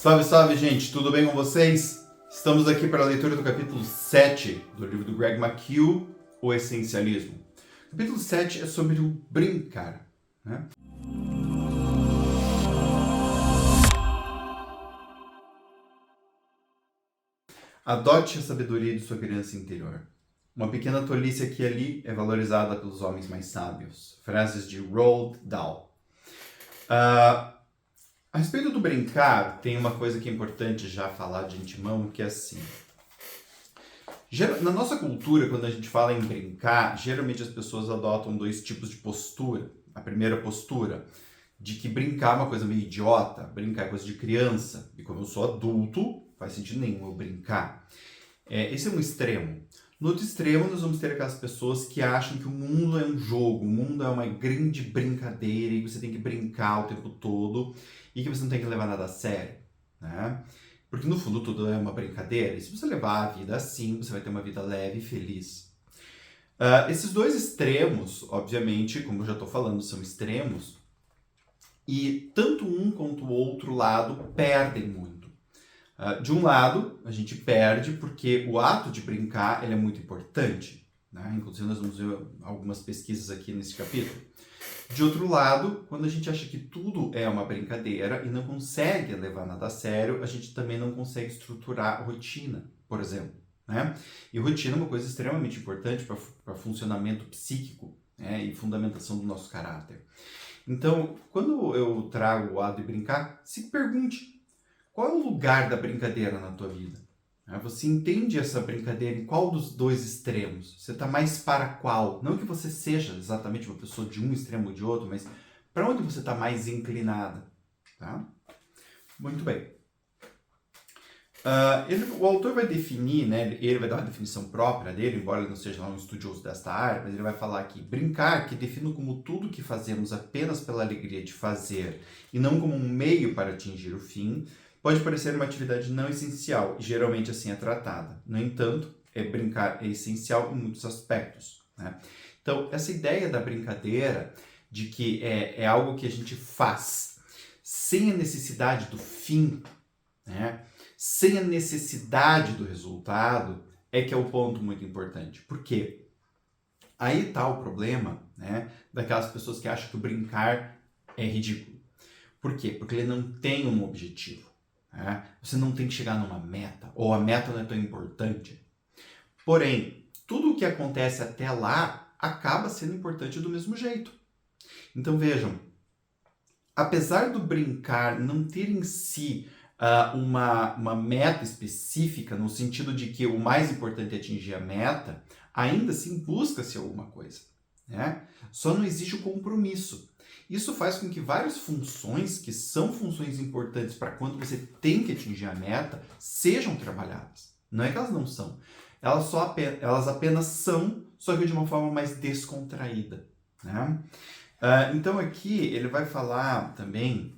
Salve, salve, gente! Tudo bem com vocês? Estamos aqui para a leitura do capítulo 7 do livro do Greg McKeown, O Essencialismo. O capítulo 7 é sobre o brincar, né? Adote a sabedoria de sua criança interior. Uma pequena tolice aqui e ali é valorizada pelos homens mais sábios. Frases de Roald Dahl. A respeito do brincar, tem uma coisa que é importante já falar de antemão, que é assim. Na nossa cultura, quando a gente fala em brincar, geralmente as pessoas adotam dois tipos de postura. A primeira postura, de que brincar é uma coisa meio idiota, brincar é coisa de criança. E como eu sou adulto, faz sentido nenhum eu brincar. Esse é um extremo. No outro extremo, nós vamos ter aquelas pessoas que acham que o mundo é um jogo, o mundo é uma grande brincadeira e você tem que brincar o tempo todo e que você não tem que levar nada a sério, né? Porque no fundo tudo é uma brincadeira e se você levar a vida assim, você vai ter uma vida leve e feliz. Esses dois extremos, obviamente, como eu já estou falando, são extremos e tanto um quanto o outro lado perdem muito. De um lado, a gente perde porque o ato de brincar ele é muito importante, né? Inclusive, nós vamos ver algumas pesquisas aqui nesse capítulo. De outro lado, quando a gente acha que tudo é uma brincadeira e não consegue levar nada a sério, a gente também não consegue estruturar a rotina, por exemplo, né? E rotina é uma coisa extremamente importante para funcionamento psíquico, né? E fundamentação do nosso caráter. Então, quando eu trago o ato de brincar, se pergunte: qual é o lugar da brincadeira na tua vida? Você entende essa brincadeira em qual dos dois extremos? Você está mais para qual? Não que você seja exatamente uma pessoa de um extremo ou de outro, mas para onde você está mais inclinada? Tá? Muito bem. O autor vai definir, né, ele vai dar uma definição própria dele, embora ele não seja um estudioso desta área, mas ele vai falar aqui: brincar, que defino como tudo que fazemos apenas pela alegria de fazer e não como um meio para atingir o fim, pode parecer uma atividade não essencial e geralmente assim é tratada. No entanto, brincar é essencial em muitos aspectos, né? Então, essa ideia da brincadeira, de que é algo que a gente faz sem a necessidade do fim, né? Sem a necessidade do resultado, que é o ponto muito importante. Por quê? Aí está o problema, né, daquelas pessoas que acham que o brincar é ridículo. Por quê? Porque ele não tem um objetivo. Você não tem que chegar numa meta, ou a meta não é tão importante. Porém, tudo o que acontece até lá acaba sendo importante do mesmo jeito. Então vejam, apesar do brincar não ter em si uma meta específica, no sentido de que o mais importante é atingir a meta, ainda assim busca-se alguma coisa, né? Só não existe o compromisso. Isso faz com que várias funções, que são funções importantes para quando você tem que atingir a meta, sejam trabalhadas. Não é que elas não são. Elas apenas são, só que de uma forma mais descontraída, né? Então aqui ele vai falar também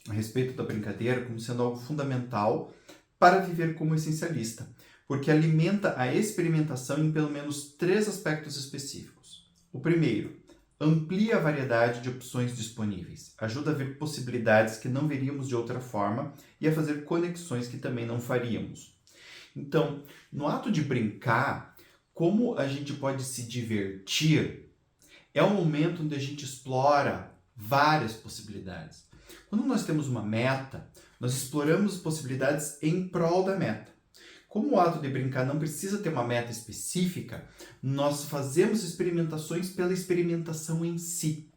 a respeito da brincadeira como sendo algo fundamental para viver como essencialista, porque alimenta a experimentação em pelo menos 3 aspectos específicos. O primeiro, amplia a variedade de opções disponíveis, ajuda a ver possibilidades que não veríamos de outra forma e a fazer conexões que também não faríamos. Então, no ato de brincar, como a gente pode se divertir, é um momento onde a gente explora várias possibilidades. Quando nós temos uma meta, nós exploramos possibilidades em prol da meta. Como o ato de brincar não precisa ter uma meta específica, nós fazemos experimentações pela experimentação em si.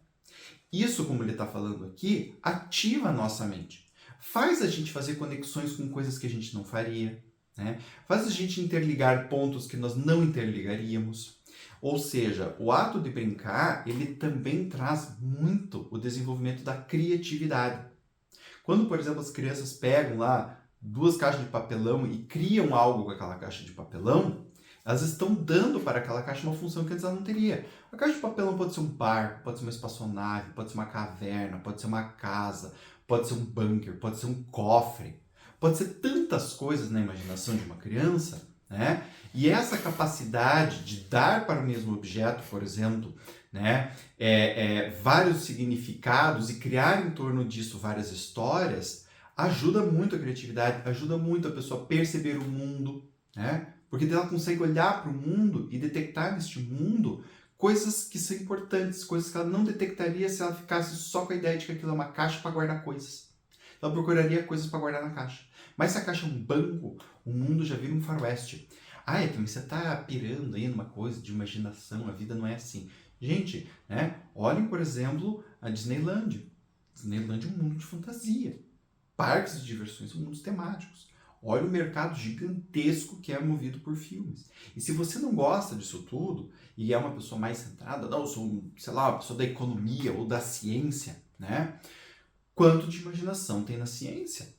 Isso, como ele está falando aqui, ativa a nossa mente. Faz a gente fazer conexões com coisas que a gente não faria, né? Faz a gente interligar pontos que nós não interligaríamos. Ou seja, o ato de brincar, ele também traz muito o desenvolvimento da criatividade. Quando, por exemplo, as crianças pegam lá 2 caixas de papelão e criam algo com aquela caixa de papelão, elas estão dando para aquela caixa uma função que antes ela não teria. A caixa de papelão pode ser um barco, pode ser uma espaçonave, pode ser uma caverna, pode ser uma casa, pode ser um bunker, pode ser um cofre, pode ser tantas coisas na imaginação de uma criança, né? E essa capacidade de dar para o mesmo objeto, por exemplo, né, vários significados e criar em torno disso várias histórias, ajuda muito a criatividade, ajuda muito a pessoa a perceber o mundo, né? Porque daí ela consegue olhar para o mundo e detectar neste mundo coisas que são importantes, coisas que ela não detectaria se ela ficasse só com a ideia de que aquilo é uma caixa para guardar coisas. Ela procuraria coisas para guardar na caixa. Mas se a caixa é um banco, o mundo já vira um faroeste. Ah, Kim, você está pirando aí numa coisa de imaginação, a vida não é assim. Gente, né? Olhem, por exemplo, a Disneyland. Disneyland é um mundo de fantasia. Parques de diversões são mundos temáticos. Olha o mercado gigantesco que é movido por filmes. E se você não gosta disso tudo, e é uma pessoa mais centrada, não, eu sou, sei lá, uma pessoa da economia ou da ciência, né? Quanto de imaginação tem na ciência?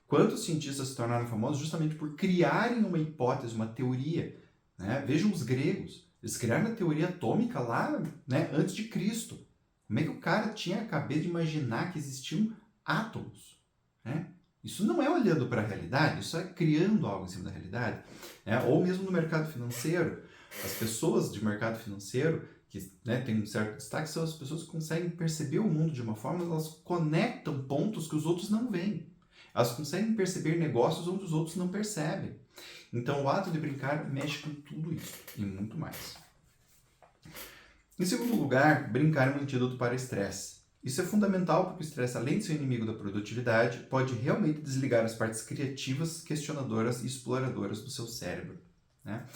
Quantos cientistas se tornaram famosos justamente por criarem uma hipótese, uma teoria, né? Vejam os gregos. Eles criaram a teoria atômica lá, né, antes de Cristo. Como é que o cara tinha a cabeça de imaginar que existiam átomos, né? Isso não é olhando para a realidade, isso é criando algo em cima da realidade, né? Ou mesmo no mercado financeiro. As pessoas de mercado financeiro que, né, têm um certo destaque são as pessoas que conseguem perceber o mundo de uma forma, elas conectam pontos que os outros não veem. Elas conseguem perceber negócios onde os outros não percebem. Então o ato de brincar mexe com tudo isso e muito mais. Em segundo lugar, brincar é um antídoto para estresse. Isso é fundamental porque o estresse, além de ser inimigo da produtividade, pode realmente desligar as partes criativas, questionadoras e exploradoras do seu cérebro, né?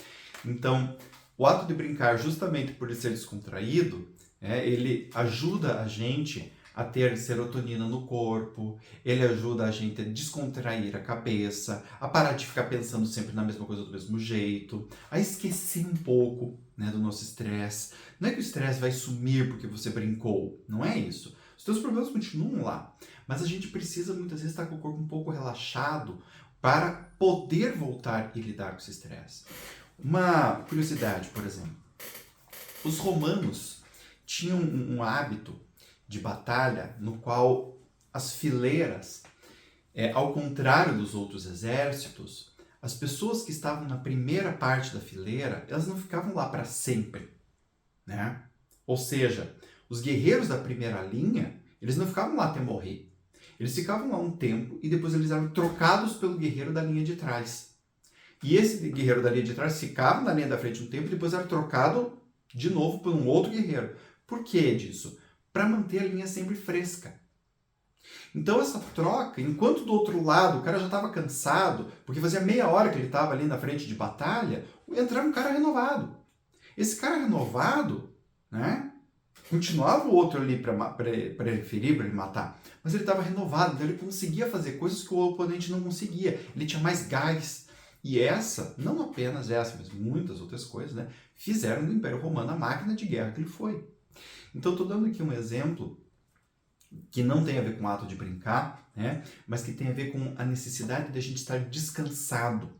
Então, o ato de brincar, justamente por ele ser descontraído, ele ajuda a gente a ter serotonina no corpo, ele ajuda a gente a descontrair a cabeça, a parar de ficar pensando sempre na mesma coisa do mesmo jeito, a esquecer um pouco, né, do nosso estresse. Não é que o estresse vai sumir porque você brincou, não é isso. Os teus problemas continuam lá, mas a gente precisa muitas vezes estar com o corpo um pouco relaxado para poder voltar e lidar com esse estresse. Uma curiosidade, por exemplo, os romanos tinham um hábito de batalha no qual as fileiras, ao contrário dos outros exércitos, as pessoas que estavam na primeira parte da fileira, elas não ficavam lá para sempre, né? Ou seja, os guerreiros da primeira linha, eles não ficavam lá até morrer. Eles ficavam lá um tempo e depois eles eram trocados pelo guerreiro da linha de trás. E esse guerreiro da linha de trás ficava na linha da frente um tempo e depois era trocado de novo por um outro guerreiro. Por que disso? Para manter a linha sempre fresca. Então essa troca, enquanto do outro lado o cara já estava cansado, porque fazia meia hora que ele estava ali na frente de batalha, entrava um cara renovado. Esse cara renovado, né, continuava o outro ali para ele ferir, para ele matar, mas ele estava renovado, então ele conseguia fazer coisas que o oponente não conseguia, ele tinha mais gás. E essa, não apenas essa, mas muitas outras coisas, né, fizeram do Império Romano a máquina de guerra que ele foi. Então estou dando aqui um exemplo que não tem a ver com o ato de brincar, né, mas que tem a ver com a necessidade de a gente estar descansado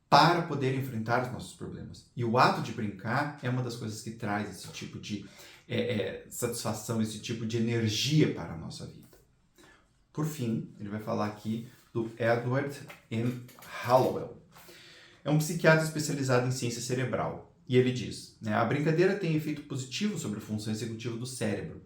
para poder enfrentar os nossos problemas. E o ato de brincar é uma das coisas que traz esse tipo de satisfação, esse tipo de energia para a nossa vida. Por fim, ele vai falar aqui do Edward M. Hallowell. É um psiquiatra especializado em ciência cerebral. E ele diz, né, a brincadeira tem efeito positivo sobre a função executiva do cérebro.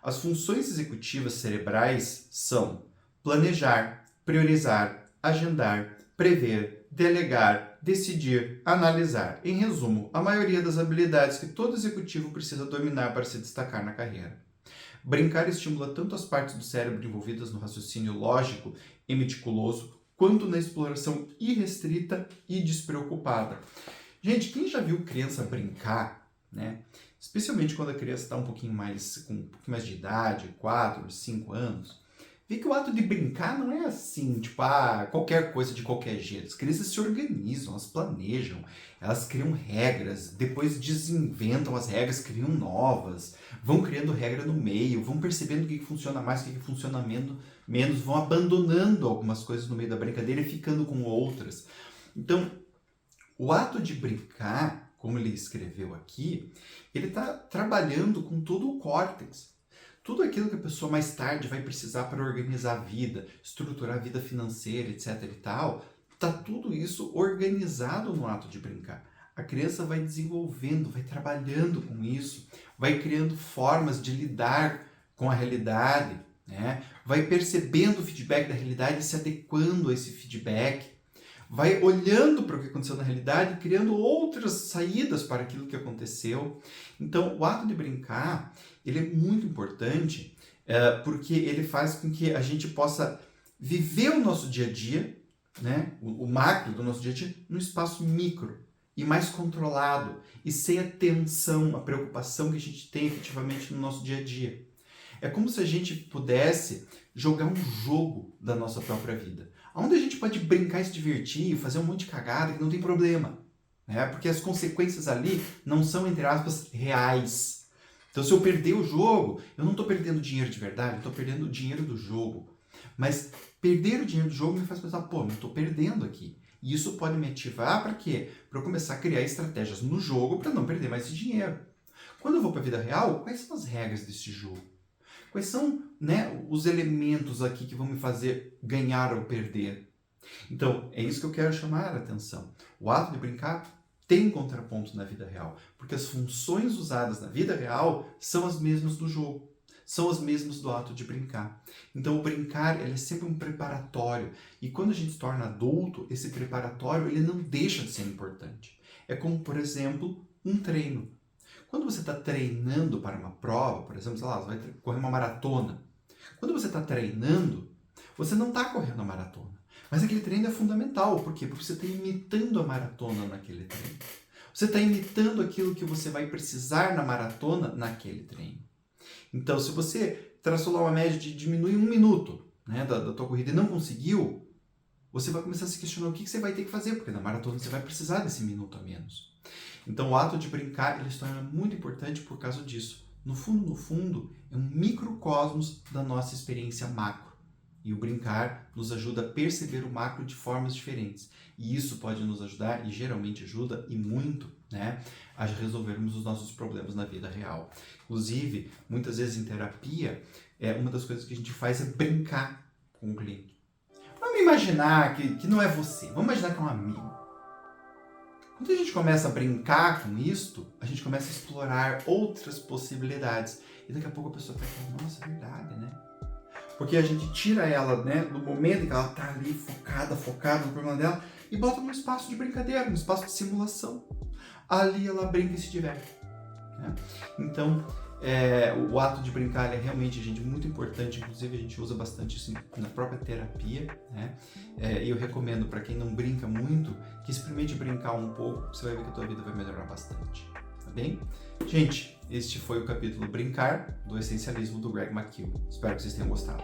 As funções executivas cerebrais são planejar, priorizar, agendar, prever, delegar, decidir, analisar. Em resumo, a maioria das habilidades que todo executivo precisa dominar para se destacar na carreira. Brincar estimula tanto as partes do cérebro envolvidas no raciocínio lógico e meticuloso, quanto na exploração irrestrita e despreocupada. Gente, quem já viu criança brincar, né? Especialmente quando a criança está com um pouquinho mais de idade, 4, 5 anos, vê que o ato de brincar não é assim, tipo, qualquer coisa de qualquer jeito. As crianças se organizam, elas planejam, elas criam regras, depois desinventam as regras, criam novas, vão criando regra no meio, vão percebendo o que funciona mais, o que funciona menos, vão abandonando algumas coisas no meio da brincadeira e ficando com outras. Então, o ato de brincar, como ele escreveu aqui, ele está trabalhando com todo o córtex. Tudo aquilo que a pessoa mais tarde vai precisar para organizar a vida, estruturar a vida financeira, etc. e tal, está tudo isso organizado no ato de brincar. A criança vai desenvolvendo, vai trabalhando com isso, vai criando formas de lidar com a realidade, né? Vai percebendo o feedback da realidade e se adequando a esse feedback, vai olhando para o que aconteceu na realidade e criando outras saídas para aquilo que aconteceu. Então, o ato de brincar, ele é muito importante porque ele faz com que a gente possa viver o nosso dia a dia, né? O macro do nosso dia a dia, num espaço micro e mais controlado e sem a tensão, a preocupação que a gente tem efetivamente no nosso dia a dia. É como se a gente pudesse jogar um jogo da nossa própria vida, onde a gente pode brincar e se divertir, fazer um monte de cagada que não tem problema, né? Porque as consequências ali não são, entre aspas, reais. Então, se eu perder o jogo, eu não estou perdendo dinheiro de verdade, eu estou perdendo o dinheiro do jogo. Mas perder o dinheiro do jogo me faz pensar, pô, não estou perdendo aqui. E isso pode me ativar para quê? Para eu começar a criar estratégias no jogo para não perder mais esse dinheiro. Quando eu vou para a vida real, quais são as regras desse jogo? Quais são, né, os elementos aqui que vão me fazer ganhar ou perder? Então, é isso que eu quero chamar a atenção. O ato de brincar tem contraponto na vida real, porque as funções usadas na vida real são as mesmas do jogo, são as mesmas do ato de brincar. Então, o brincar ele é sempre um preparatório, e quando a gente se torna adulto, esse preparatório ele não deixa de ser importante. É como, por exemplo, um treino. Quando você está treinando para uma prova, por exemplo, sei lá, você vai correr uma maratona. Quando você está treinando, você não está correndo a maratona. Mas aquele treino é fundamental. Por quê? Porque você está imitando a maratona naquele treino. Você está imitando aquilo que você vai precisar na maratona naquele treino. Então, se você traçou lá uma média de diminuir 1 minuto, né, da tua corrida e não conseguiu, você vai começar a se questionar o que você vai ter que fazer, porque na maratona você vai precisar desse minuto a menos. Então, o ato de brincar ele se torna muito importante por causa disso. No fundo, é um microcosmos da nossa experiência macro. E o brincar nos ajuda a perceber o macro de formas diferentes. E isso pode nos ajudar, e geralmente ajuda, e muito, né, a resolvermos os nossos problemas na vida real. Inclusive, muitas vezes em terapia, uma das coisas que a gente faz é brincar com o cliente. Vamos imaginar que não é você, vamos imaginar que é um amigo. Quando a gente começa a brincar com isto, a gente começa a explorar outras possibilidades. E daqui a pouco a pessoa está falando, nossa, é verdade, né? Porque a gente tira ela, né, do momento em que ela está ali focada no problema dela, e bota num espaço de brincadeira, num espaço de simulação. Ali ela brinca e se diverte, né? Então, o ato de brincar é realmente, gente, muito importante. Inclusive, a gente usa bastante isso na própria terapia, né? E eu recomendo para quem não brinca muito, que experimente brincar um pouco, você vai ver que a tua vida vai melhorar bastante, tá bem? Gente, este foi o capítulo Brincar, do Essencialismo do Greg McKeown. Espero que vocês tenham gostado.